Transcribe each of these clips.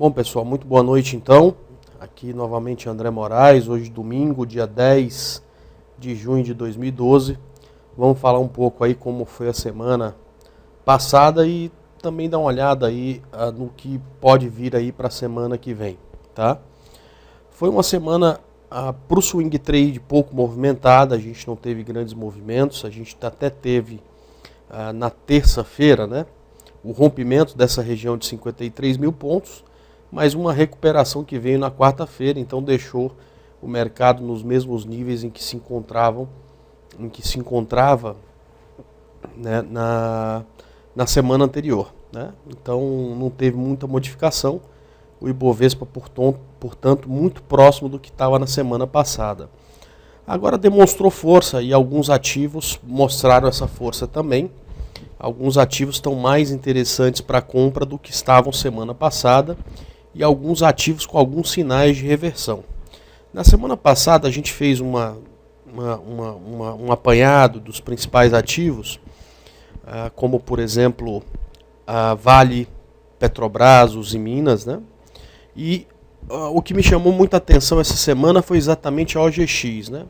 Bom, pessoal, muito boa noite então. Aqui novamente André Moraes, hoje domingo, dia 10 de junho de 2012. Vamos falar um pouco aí como foi a semana passada e também dar uma olhada aí no que pode vir aí para a semana que vem, tá? Foi uma semana para o swing trade pouco movimentada, a gente não teve grandes movimentos, a gente até teve na terça-feira, né, o rompimento dessa região de 53 mil pontos, mas uma recuperação que veio na quarta-feira, então deixou o mercado nos mesmos níveis em que se encontrava, né, na semana anterior, né? Então não teve muita modificação, o Ibovespa, portanto, muito próximo do que estava na semana passada. Agora demonstrou força e alguns ativos mostraram essa força também. Alguns ativos estão mais interessantes para compra do que estavam semana passada e alguns ativos com alguns sinais de reversão. Na semana passada a gente fez um apanhado dos principais ativos, como por exemplo a Vale, Petrobras, Uzi Minas, né? E o que me chamou muita atenção essa semana foi exatamente a OGX, né?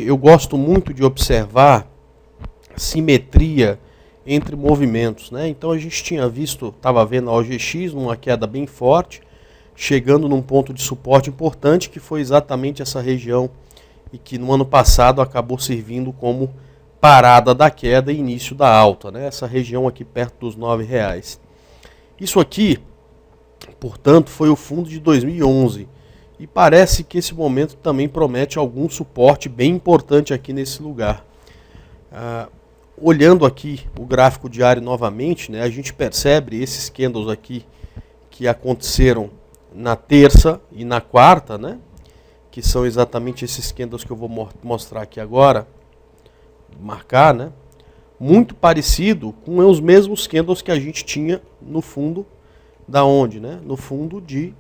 Eu gosto muito de observar a simetria entre movimentos, né? Então a gente estava vendo a OGX numa queda bem forte, chegando num ponto de suporte importante, que foi exatamente essa região e que no ano passado acabou servindo como parada da queda e início da alta, né? Essa região aqui perto dos R$9. Isso aqui, portanto, foi o fundo de 2011 e parece que esse momento também promete algum suporte bem importante aqui nesse lugar. Olhando aqui o gráfico diário novamente, né, a gente percebe esses candles aqui que aconteceram na terça e na quarta, né, que são exatamente esses candles que eu vou mostrar aqui agora, marcar, né, muito parecido com os mesmos candles que a gente tinha no fundo da onde, né, no fundo de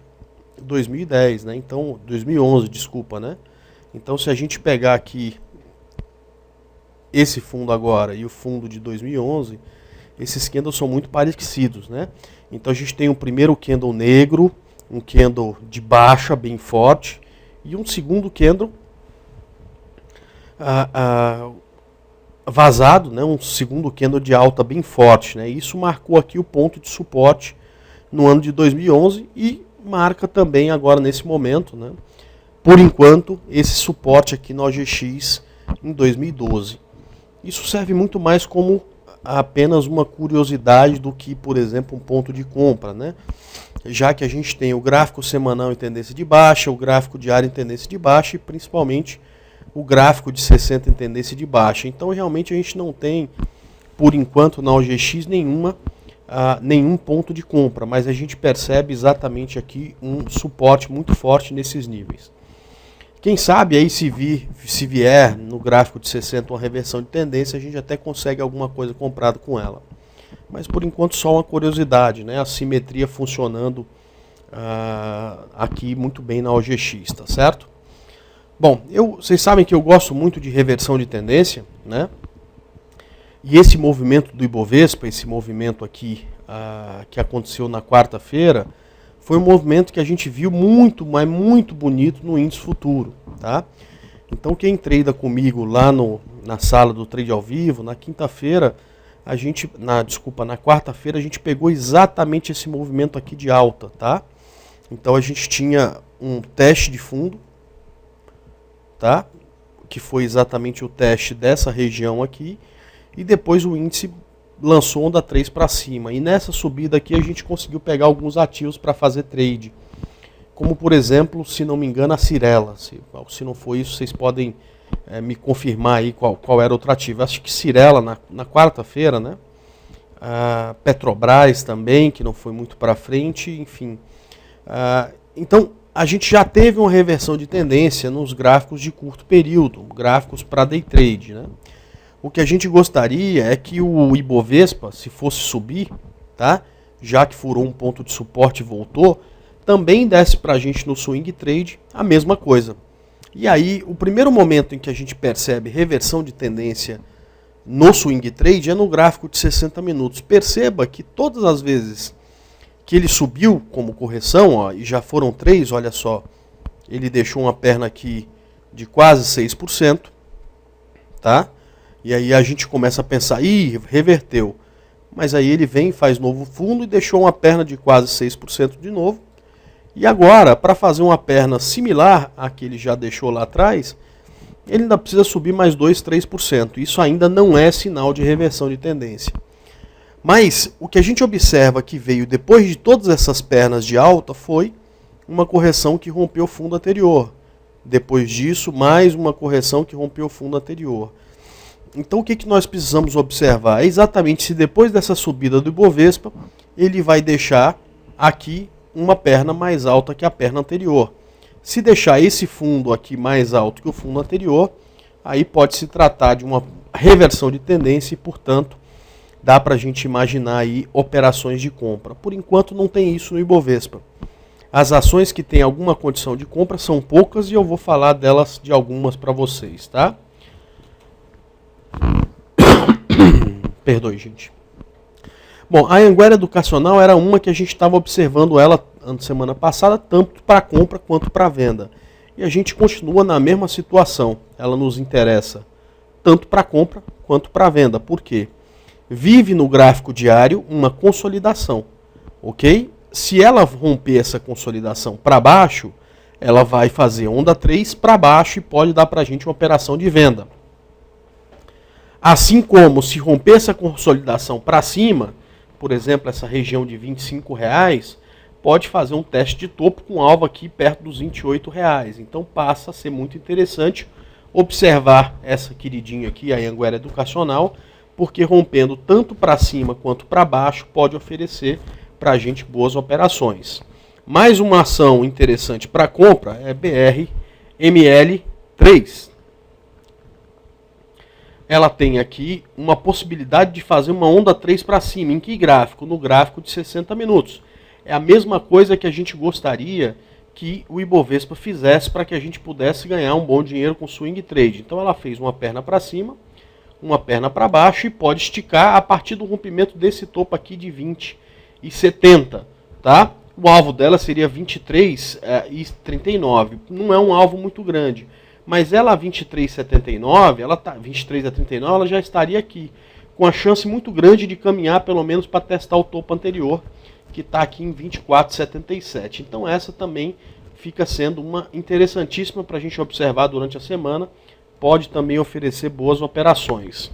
2010, né, então 2011, desculpa, né. Então se a gente pegar aqui esse fundo agora e o fundo de 2011, esses candles são muito parecidos, né? Então a gente tem um primeiro candle negro, um candle de baixa bem forte e um segundo candle vazado, né? Um segundo candle de alta bem forte, né? Isso marcou aqui o ponto de suporte no ano de 2011 e marca também agora nesse momento, né? Por enquanto, esse suporte aqui no OGX em 2012. Isso serve muito mais como apenas uma curiosidade do que, por exemplo, um ponto de compra, né? Já que a gente tem o gráfico semanal em tendência de baixa, o gráfico diário em tendência de baixa e principalmente o gráfico de 60 em tendência de baixa. Então realmente a gente não tem, por enquanto, na OGX nenhum ponto de compra, mas a gente percebe exatamente aqui um suporte muito forte nesses níveis. Quem sabe aí se vier no gráfico de 60 uma reversão de tendência, a gente até consegue alguma coisa comprada com ela. Mas por enquanto só uma curiosidade, né? A simetria funcionando aqui muito bem na OGX, tá certo? Bom, vocês sabem que eu gosto muito de reversão de tendência, né? E esse movimento do Ibovespa, esse movimento aqui que aconteceu na quarta-feira, foi um movimento que a gente viu muito, mas muito bonito no índice futuro, tá? Então quem trada comigo lá na sala do trade ao vivo, na quinta-feira, na quarta-feira a gente pegou exatamente esse movimento aqui de alta, tá? Então a gente tinha um teste de fundo, tá? Que foi exatamente o teste dessa região aqui, e depois o índice lançou onda 3 para cima. E nessa subida aqui a gente conseguiu pegar alguns ativos para fazer trade. Como por exemplo, se não me engano, a Cyrela. Se não for isso, vocês podem me confirmar aí qual era outro ativo. Acho que Cyrela na quarta-feira, né? A Petrobras também, que não foi muito para frente, enfim. Então a gente já teve uma reversão de tendência nos gráficos de curto período, gráficos para day trade, né? O que a gente gostaria é que o Ibovespa, se fosse subir, tá? Já que furou um ponto de suporte e voltou, também desse para a gente no swing trade a mesma coisa. E aí, o primeiro momento em que a gente percebe reversão de tendência no swing trade é no gráfico de 60 minutos. Perceba que todas as vezes que ele subiu como correção, ó, e já foram 3, olha só, ele deixou uma perna aqui de quase 6%, tá? E aí a gente começa a pensar, reverteu. Mas aí ele vem, faz novo fundo e deixou uma perna de quase 6% de novo. E agora, para fazer uma perna similar à que ele já deixou lá atrás, ele ainda precisa subir mais 2, 3%. Isso ainda não é sinal de reversão de tendência. Mas o que a gente observa que veio depois de todas essas pernas de alta foi uma correção que rompeu o fundo anterior. Depois disso, mais uma correção que rompeu o fundo anterior. Então o que nós precisamos observar? É exatamente se depois dessa subida do Ibovespa, ele vai deixar aqui uma perna mais alta que a perna anterior. Se deixar esse fundo aqui mais alto que o fundo anterior, aí pode se tratar de uma reversão de tendência e, portanto, dá para a gente imaginar aí operações de compra. Por enquanto não tem isso no Ibovespa. As ações que têm alguma condição de compra são poucas e eu vou falar delas de algumas para vocês, tá? Perdoe, gente. Bom, a Anhanguera Educacional era uma que a gente estava observando ela semana passada, tanto para compra quanto para venda. E a gente continua na mesma situação. Ela nos interessa tanto para compra quanto para venda. Por quê? Vive no gráfico diário uma consolidação, ok? Se ela romper essa consolidação para baixo, ela vai fazer onda 3 para baixo e pode dar para a gente uma operação de venda. Assim como se romper essa consolidação para cima, por exemplo, essa região de R$25, pode fazer um teste de topo com alvo aqui perto dos R$28. Então passa a ser muito interessante observar essa queridinha aqui, a Anhanguera Educacional, porque rompendo tanto para cima quanto para baixo pode oferecer para a gente boas operações. Mais uma ação interessante para compra é BRML3. Ela tem aqui uma possibilidade de fazer uma onda 3 para cima. Em que gráfico? No gráfico de 60 minutos. É a mesma coisa que a gente gostaria que o Ibovespa fizesse para que a gente pudesse ganhar um bom dinheiro com swing trade. Então ela fez uma perna para cima, uma perna para baixo e pode esticar a partir do rompimento desse topo aqui de 20,70, tá? O alvo dela seria 23,39. Não é um alvo muito grande. Mas ela a 23,79, ela tá 23 a 39, ela já estaria aqui, com a chance muito grande de caminhar pelo menos para testar o topo anterior, que está aqui em 24,77. Então essa também fica sendo uma interessantíssima para a gente observar durante a semana, pode também oferecer boas operações.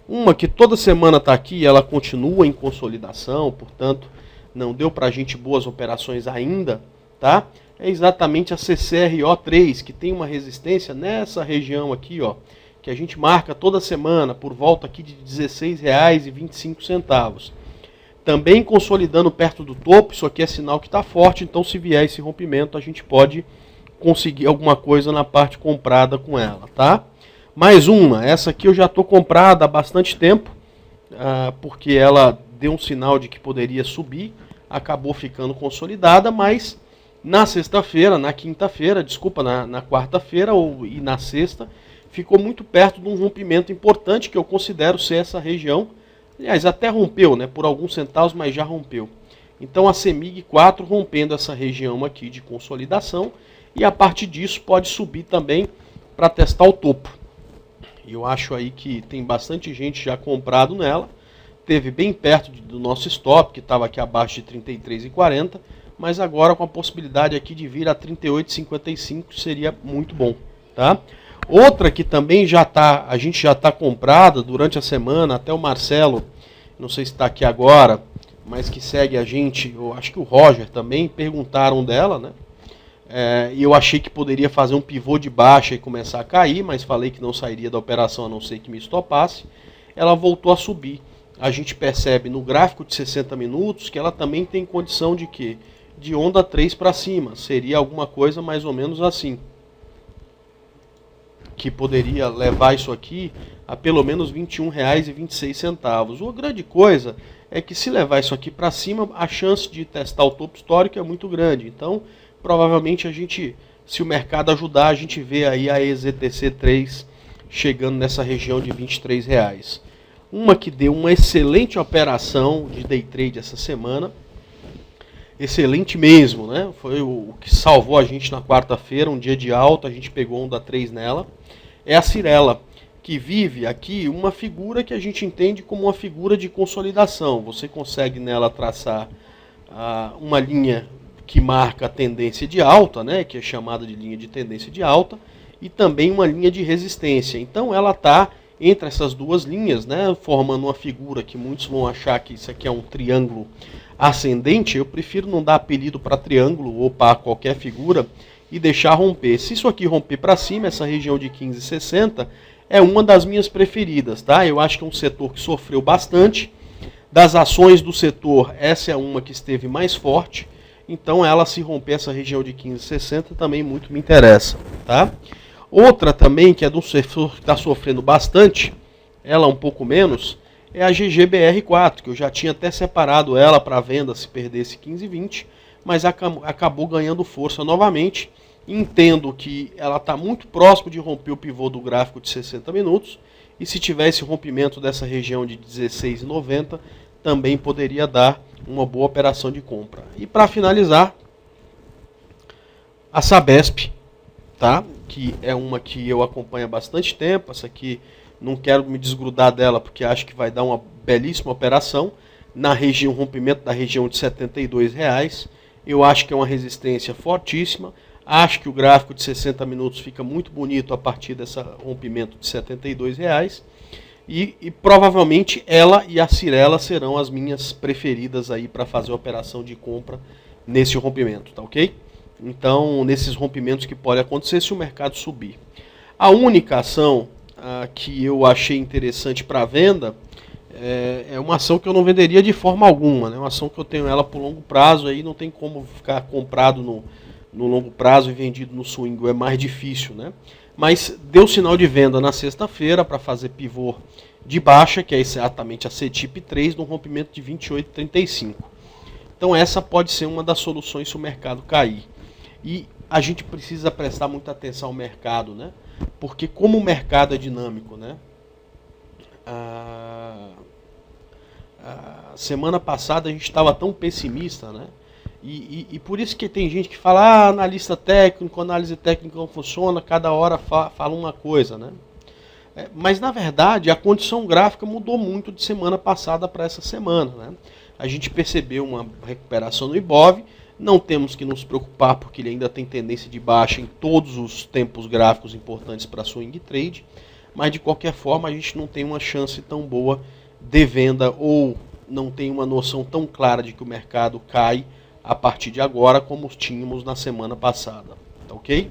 Uma que toda semana está aqui, ela continua em consolidação, portanto não deu para a gente boas operações ainda, tá? É exatamente a CCRO3, que tem uma resistência nessa região aqui, ó, que a gente marca toda semana por volta aqui de R$16,25. Também consolidando perto do topo, isso aqui é sinal que está forte, então se vier esse rompimento a gente pode conseguir alguma coisa na parte comprada com ela, tá? Mais uma, essa aqui eu já estou comprada há bastante tempo, porque ela deu um sinal de que poderia subir, acabou ficando consolidada, mas na sexta-feira, na quinta-feira, desculpa, na quarta-feira e na sexta, ficou muito perto de um rompimento importante que eu considero ser essa região. Aliás, até rompeu, né, por alguns centavos, mas já rompeu. Então a CEMIG 4 rompendo essa região aqui de consolidação e a partir disso pode subir também para testar o topo. Eu acho aí que tem bastante gente já comprado nela. Teve bem perto do nosso stop, que estava aqui abaixo de 33,40, mas agora com a possibilidade aqui de vir a 38,55 seria muito bom, tá? Outra que também a gente já está comprada durante a semana, até o Marcelo, não sei se está aqui agora, mas que segue a gente, eu acho que o Roger também, perguntaram dela, né? E eu achei que poderia fazer um pivô de baixa e começar a cair, mas falei que não sairia da operação a não ser que me estopasse. Ela voltou a subir. A gente percebe no gráfico de 60 minutos que ela também tem condição de quê? De onda 3 para cima. Seria alguma coisa mais ou menos assim. Que poderia levar isso aqui a pelo menos R$ 21,26. A grande coisa é que se levar isso aqui para cima, a chance de testar o topo histórico é muito grande. Então, provavelmente se o mercado ajudar, a gente vê aí a EZTC3 chegando nessa região de R$ 23. Uma que deu uma excelente operação de day trade essa semana excelente mesmo, né? Foi o que salvou a gente na quarta-feira, um dia de alta, a gente pegou onda 3 nela. É a Cyrela, que vive aqui uma figura que a gente entende como uma figura de consolidação. Você consegue nela traçar uma linha que marca a tendência de alta, né? Que é chamada de linha de tendência de alta, e também uma linha de resistência. Então ela está entre essas duas linhas, né, formando uma figura que muitos vão achar que isso aqui é um triângulo ascendente. Eu prefiro não dar apelido para triângulo ou para qualquer figura e deixar romper. Se isso aqui romper para cima, essa região de 15,60 é uma das minhas preferidas, tá? Eu acho que é um setor que sofreu bastante. Das ações do setor, essa é uma que esteve mais forte. Então ela, se romper essa região de 15,60, também muito me interessa, tá? Outra também, que é do setor que está sofrendo bastante, ela um pouco menos, é a GGBR4, que eu já tinha até separado ela para venda se perdesse 15,20, mas acabou ganhando força novamente. Entendo que ela está muito próximo de romper o pivô do gráfico de 60 minutos, e se tivesse rompimento dessa região de 16,90, também poderia dar uma boa operação de compra. E para finalizar, a Sabesp, tá? Que é uma que eu acompanho há bastante tempo. Essa aqui não quero me desgrudar dela porque acho que vai dar uma belíssima operação na região, rompimento da região de R$ 72,00. Eu acho que é uma resistência fortíssima. Acho que o gráfico de 60 minutos fica muito bonito a partir desse rompimento de R$ 72,00. E provavelmente ela e a Cyrela serão as minhas preferidas aí para fazer a operação de compra nesse rompimento, tá ok? Então, nesses rompimentos que pode acontecer se o mercado subir. A única ação que eu achei interessante para venda é uma ação que eu não venderia de forma alguma, né? Uma ação que eu tenho ela por longo prazo, aí não tem como ficar comprado no longo prazo e vendido no swing, é mais difícil, né? Mas deu sinal de venda na sexta-feira para fazer pivô de baixa, que é exatamente a CTIP 3, no rompimento de 28,35. Então essa pode ser uma das soluções se o mercado cair. E a gente precisa prestar muita atenção ao mercado, né? Porque como o mercado é dinâmico, né? Semana passada a gente estava tão pessimista, né? E por isso que tem gente que fala, analista técnico, análise técnica não funciona, cada hora fala uma coisa, né? Mas na verdade a condição gráfica mudou muito de semana passada para essa semana, né? A gente percebeu uma recuperação no Ibov. Não temos que nos preocupar porque ele ainda tem tendência de baixa em todos os tempos gráficos importantes para swing trade, mas de qualquer forma a gente não tem uma chance tão boa de venda ou não tem uma noção tão clara de que o mercado cai a partir de agora como tínhamos na semana passada, tá ok?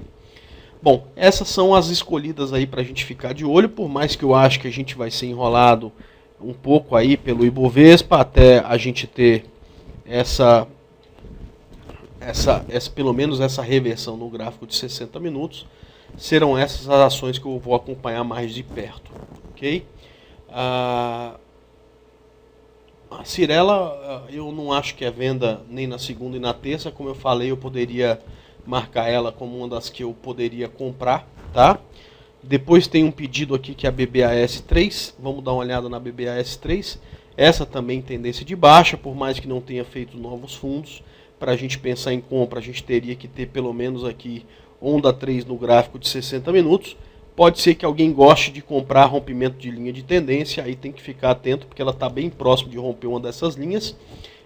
Bom, essas são as escolhidas aí para a gente ficar de olho, por mais que eu acho que a gente vai ser enrolado um pouco aí pelo Ibovespa até a gente ter pelo menos essa reversão no gráfico de 60 minutos, serão essas as ações que eu vou acompanhar mais de perto, ok? A Cyrela, eu não acho que é venda nem na segunda e na terça, como eu falei, eu poderia marcar ela como uma das que eu poderia comprar, tá? Depois tem um pedido aqui que é a BBAS 3, vamos dar uma olhada na BBAS 3, essa também tendência de baixa, por mais que não tenha feito novos fundos. Para a gente pensar em compra, a gente teria que ter pelo menos aqui onda 3 no gráfico de 60 minutos. Pode ser que alguém goste de comprar rompimento de linha de tendência, aí tem que ficar atento, porque ela está bem próximo de romper uma dessas linhas.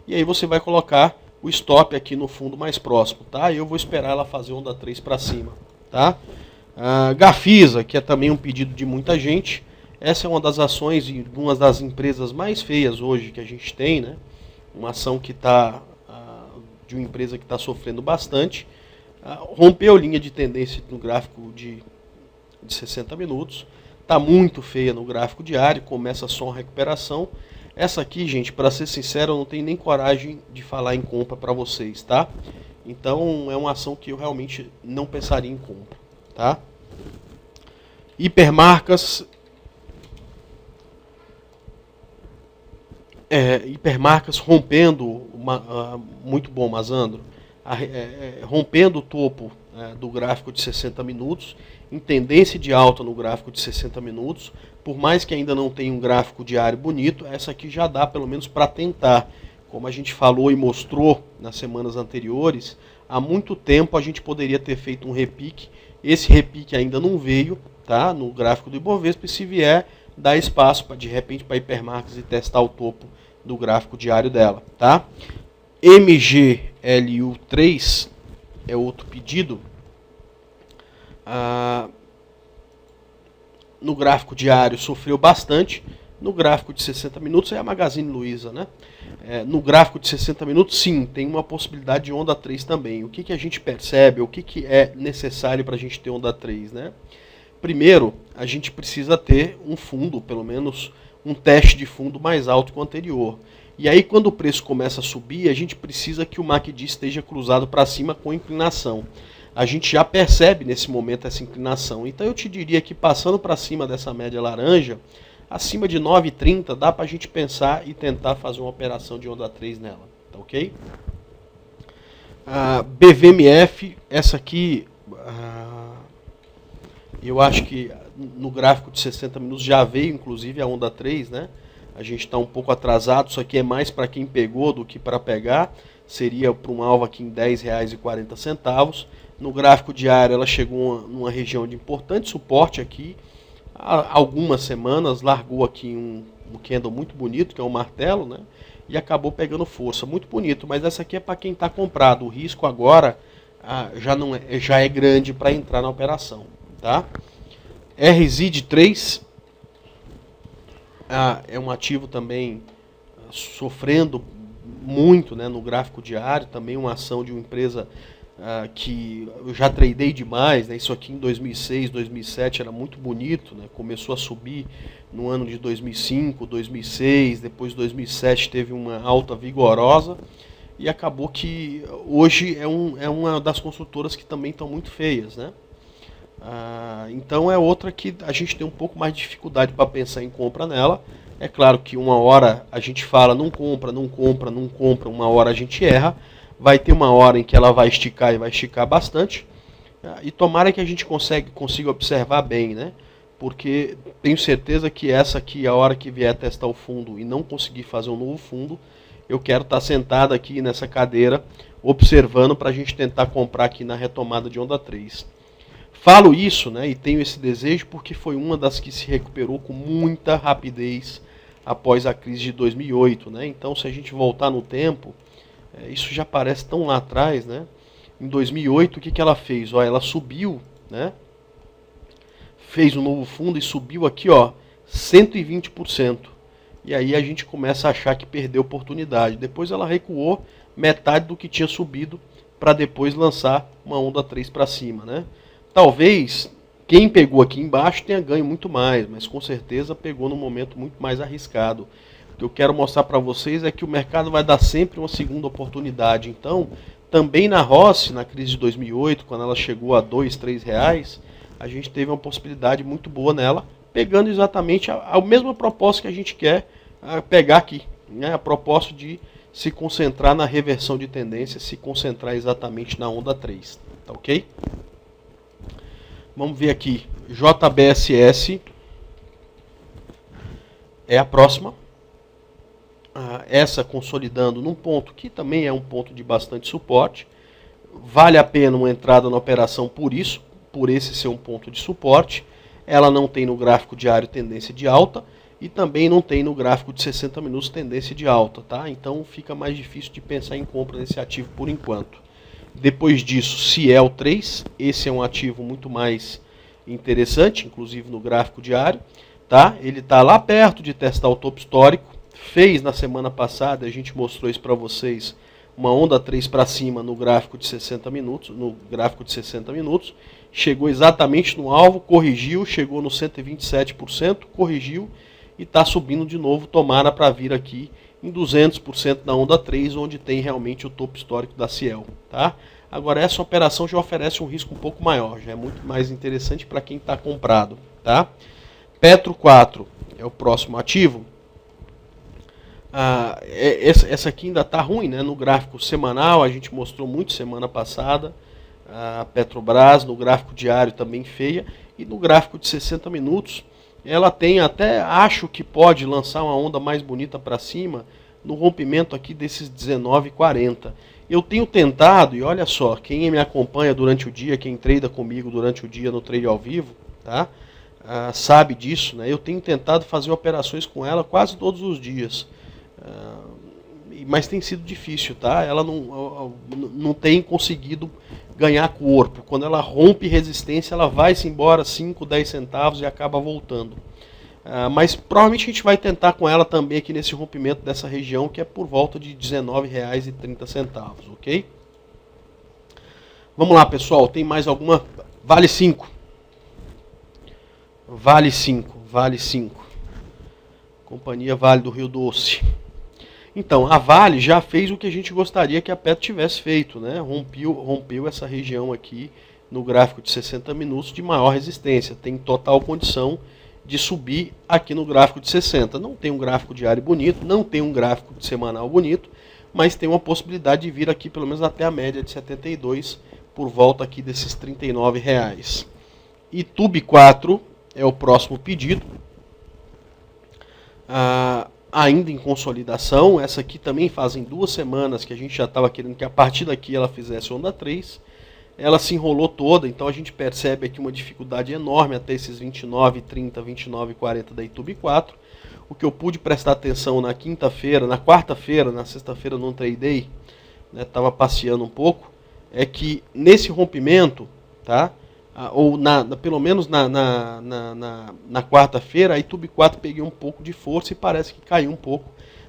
E aí você vai colocar o stop aqui no fundo mais próximo, tá? Eu vou esperar ela fazer onda 3 para cima, tá? Gafisa, que é também um pedido de muita gente. Essa é uma das ações e uma das empresas mais feias hoje que a gente tem, né? Uma ação que está... de uma empresa que está sofrendo bastante, rompeu linha de tendência no gráfico de 60 minutos, está muito feia no gráfico diário, começa só uma recuperação. Essa aqui, gente, para ser sincero, eu não tenho nem coragem de falar em compra para vocês, tá? Então é uma ação que eu realmente não pensaria em compra, tá? Hipermarcas... hipermarcas rompendo, muito bom, Mazandro, rompendo o topo do gráfico de 60 minutos, em tendência de alta no gráfico de 60 minutos, por mais que ainda não tenha um gráfico diário bonito, essa aqui já dá pelo menos para tentar Como a gente falou e mostrou nas semanas anteriores, há muito tempo a gente poderia ter feito um repique. Esse repique ainda não veio, tá? No gráfico do Ibovespa, e se vier, dá espaço para de repente para a Hipermarcas e testar o topo do gráfico diário dela, tá? MGLU3 é outro pedido. No gráfico diário sofreu bastante. No gráfico de 60 minutos é a Magazine Luiza, né? No gráfico de 60 minutos, sim, tem uma possibilidade de onda 3 também. O que a gente percebe, o que é necessário para a gente ter onda 3, né? Primeiro, a gente precisa ter um fundo, pelo menos um teste de fundo mais alto que o anterior. E aí, quando o preço começa a subir, a gente precisa que o MACD esteja cruzado para cima com inclinação. A gente já percebe nesse momento essa inclinação. Então eu te diria que passando para cima dessa média laranja, acima de 9,30, dá para a gente pensar e tentar fazer uma operação de onda 3 nela. Tá ok? BVMF, essa aqui, eu acho que no gráfico de 60 minutos já veio inclusive a onda 3, né? A gente está um pouco atrasado, isso aqui é mais para quem pegou do que para pegar. Seria para um alvo aqui em R$ 10,40. No gráfico diário ela chegou numa região de importante suporte aqui. Há algumas semanas largou aqui um candle muito bonito, que é um martelo, né? E acabou pegando força. Muito bonito, mas essa aqui é para quem está comprado. O risco agora já é grande para entrar na operação. Tá? RZID3 é um ativo também sofrendo muito, né, no gráfico diário, também uma ação de uma empresa que eu já tradei demais, né, isso aqui em 2006, 2007 era muito bonito, né, começou a subir no ano de 2005, 2006, depois 2007 teve uma alta vigorosa e acabou que hoje é uma das construtoras que também estão muito feias, né? Então é outra que a gente tem um pouco mais de dificuldade para pensar em compra nela. É claro que uma hora a gente fala não compra, não compra, não compra, uma hora a gente erra. Vai ter uma hora em que ela vai esticar e vai esticar bastante. E tomara que a gente consiga observar bem, né? Porque tenho certeza que essa aqui, a hora que vier testar o fundo e não conseguir fazer um novo fundo, eu quero estar sentado aqui nessa cadeira observando para a gente tentar comprar aqui na retomada de onda 3. Falo isso, né, e tenho esse desejo porque foi uma das que se recuperou com muita rapidez após a crise de 2008. Né? Então, se a gente voltar no tempo, isso já parece tão lá atrás. Né? Em 2008, o que ela fez? Ela subiu, né? Fez um novo fundo e subiu aqui 120%. E aí a gente começa a achar que perdeu oportunidade. Depois ela recuou metade do que tinha subido para depois lançar uma onda 3 para cima, né? Talvez quem pegou aqui embaixo tenha ganho muito mais, mas com certeza pegou num momento muito mais arriscado. O que eu quero mostrar para vocês é que o mercado vai dar sempre uma segunda oportunidade. Então, também na Rossi, na crise de 2008, quando ela chegou a R$ 2, R$ 3, a gente teve uma possibilidade muito boa nela, pegando exatamente a mesma proposta que a gente quer pegar aqui, né? A proposta de se concentrar na reversão de tendência, se concentrar exatamente na onda 3. Tá ok? Vamos ver aqui, JBSS é a próxima. Essa consolidando num ponto que também é um ponto de bastante suporte. Vale a pena uma entrada na operação por isso, por esse ser um ponto de suporte. Ela não tem no gráfico diário tendência de alta e também não tem no gráfico de 60 minutos tendência de alta, tá? Então fica mais difícil de pensar em compra nesse ativo por enquanto. Depois disso, Ciel 3, esse é um ativo muito mais interessante, inclusive no gráfico diário, tá? Ele está lá perto de testar o topo histórico, fez na semana passada, a gente mostrou isso para vocês, uma onda 3 para cima no gráfico de 60 minutos, chegou exatamente no alvo, corrigiu, chegou no 127%, corrigiu e está subindo de novo, tomara para vir aqui em 200% da onda 3, onde tem realmente o topo histórico da Ciel. Tá? Agora, essa operação já oferece um risco um pouco maior, já é muito mais interessante para quem está comprado. Tá? Petro 4 é o próximo ativo. Essa aqui ainda está ruim, né? No gráfico semanal, a gente mostrou muito semana passada. A Petrobras, no gráfico diário também feia. E no gráfico de 60 minutos, ela tem até, acho que pode lançar uma onda mais bonita para cima no rompimento aqui desses 19,40. Eu tenho tentado, e olha só, quem me acompanha durante o dia, quem trada comigo durante o dia no trade ao vivo, tá? Sabe disso, né? Eu tenho tentado fazer operações com ela quase todos os dias. Mas tem sido difícil, tá? Ela não tem conseguido ganhar corpo. Quando ela rompe resistência, ela vai-se embora 5, 10 centavos e acaba voltando. Mas provavelmente a gente vai tentar com ela também aqui nesse rompimento dessa região, que é por volta de R$19,30, ok? Vamos lá, pessoal. Tem mais alguma? Vale 5. Vale 5. Vale 5. Companhia Vale do Rio Doce. Então, a Vale já fez o que a gente gostaria que a Petro tivesse feito, né? Rompeu essa região aqui no gráfico de 60 minutos de maior resistência. Tem total condição de subir aqui no gráfico de 60. Não tem um gráfico diário bonito, não tem um gráfico de semanal bonito, mas tem uma possibilidade de vir aqui pelo menos até a média de 72, por volta aqui desses R$39. E Tube 4 é o próximo pedido. Ainda em consolidação, essa aqui também fazem 2 semanas que a gente já estava querendo que a partir daqui ela fizesse onda 3. Ela se enrolou toda, então a gente percebe aqui uma dificuldade enorme até esses 29,30, 29,40 da YouTube 4. O que eu pude prestar atenção na quinta-feira, na quarta-feira, na sexta-feira no Trade, estava passeando um pouco, é que nesse rompimento, tá? Ou pelo menos na quarta-feira, a YouTube 4 peguei um pouco de força e parece que caiu um pouco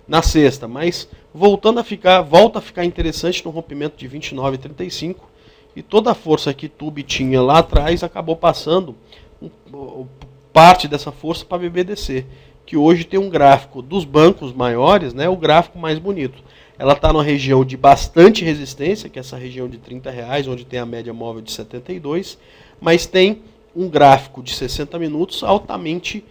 na sexta, mas volta a ficar interessante no rompimento de 29,35. E toda a força que Tube tinha lá atrás acabou passando parte dessa força para a BBDC, que hoje tem um gráfico dos bancos maiores, né, o gráfico mais bonito. Ela está numa região de bastante resistência, que é essa região de R$30, onde tem a média móvel de 72, mas tem um gráfico de 60 minutos altamente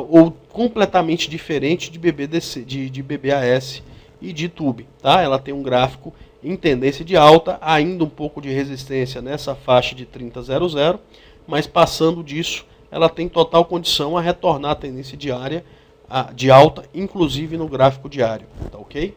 ou completamente diferente de BBDC, de BBAS e de Tube. Tá? Ela tem um gráfico em tendência de alta, ainda um pouco de resistência nessa faixa de 30,00, mas passando disso, ela tem total condição a retornar à tendência diária de alta, inclusive no gráfico diário, tá ok?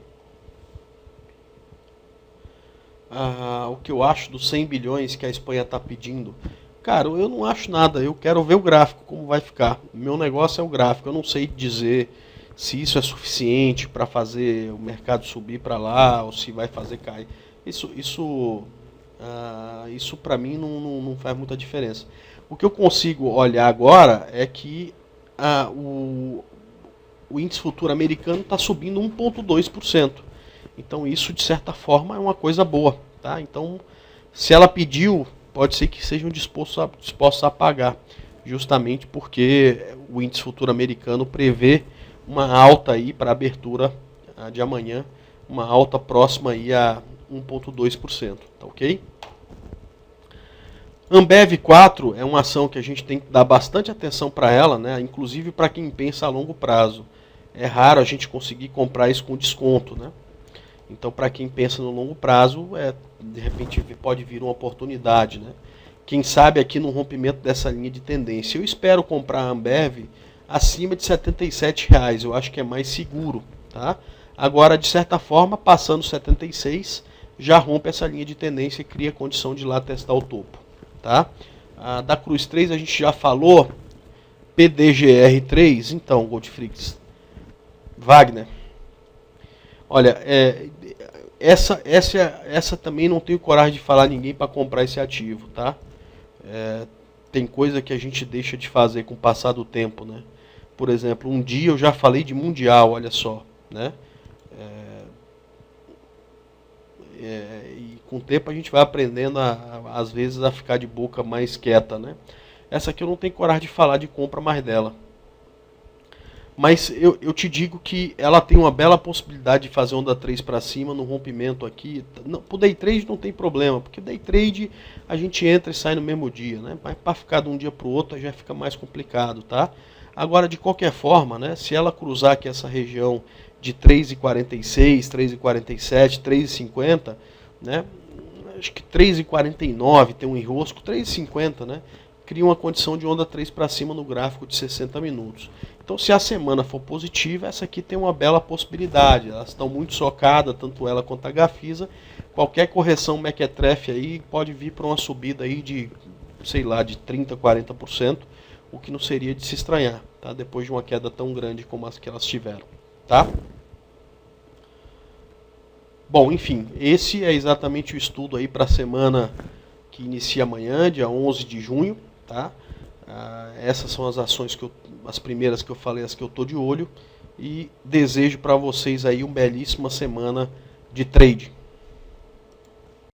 O que eu acho dos 100 bilhões que a Espanha está pedindo, cara, eu não acho nada, eu quero ver o gráfico, como vai ficar. Meu negócio é o gráfico, eu não sei dizer se isso é suficiente para fazer o mercado subir para lá, ou se vai fazer cair. Isso para mim não faz muita diferença. O que eu consigo olhar agora é que o índice futuro americano está subindo 1,2%. Então isso, de certa forma, é uma coisa boa. Tá? Então, se ela pediu, pode ser que sejam dispostos a pagar, justamente porque o índice futuro americano prevê uma alta aí para a abertura de amanhã, uma alta próxima aí a 1,2%, tá ok? Ambev 4 é uma ação que a gente tem que dar bastante atenção para ela, né? Inclusive para quem pensa a longo prazo. É raro a gente conseguir comprar isso com desconto, né? Então, para quem pensa no longo prazo, de repente pode vir uma oportunidade, né? Quem sabe aqui no rompimento dessa linha de tendência. Eu espero comprar a Ambev acima de R$77, eu acho que é mais seguro, tá? Agora, de certa forma, passando 76, já rompe essa linha de tendência e cria condição de ir lá testar o topo, tá? Da Cruz 3 a gente já falou, PDGR3, então, Goldfrix, Wagner, olha, essa também não tenho coragem de falar a ninguém para comprar esse ativo, tá? Tem coisa que a gente deixa de fazer com o passar do tempo, né? Por exemplo, um dia eu já falei de mundial, olha só, né? E com o tempo a gente vai aprendendo, às vezes, a ficar de boca mais quieta, né? Essa aqui eu não tenho coragem de falar de compra mais dela. Mas eu te digo que ela tem uma bela possibilidade de fazer onda 3 para cima no rompimento aqui. Para o day trade não tem problema, porque day trade a gente entra e sai no mesmo dia, né? Mas para ficar de um dia para o outro já fica mais complicado, tá? Agora, de qualquer forma, né, se ela cruzar aqui essa região de 3,46, 3,47, 3,50, né, acho que 3,49 tem um enrosco, 3,50, né, cria uma condição de onda 3 para cima no gráfico de 60 minutos. Então, se a semana for positiva, essa aqui tem uma bela possibilidade. Elas estão muito socadas, tanto ela quanto a Gafisa. Qualquer correção mequetrefe aí pode vir para uma subida aí de, sei lá, de 30%, 40%, o que não seria de se estranhar, tá? Depois de uma queda tão grande como as que elas tiveram, tá? Bom, enfim, esse é exatamente o estudo aí para a semana que inicia amanhã, dia 11 de junho, tá? Essas são as ações as primeiras que eu falei, as que eu tô de olho, e desejo para vocês aí uma belíssima semana de trade.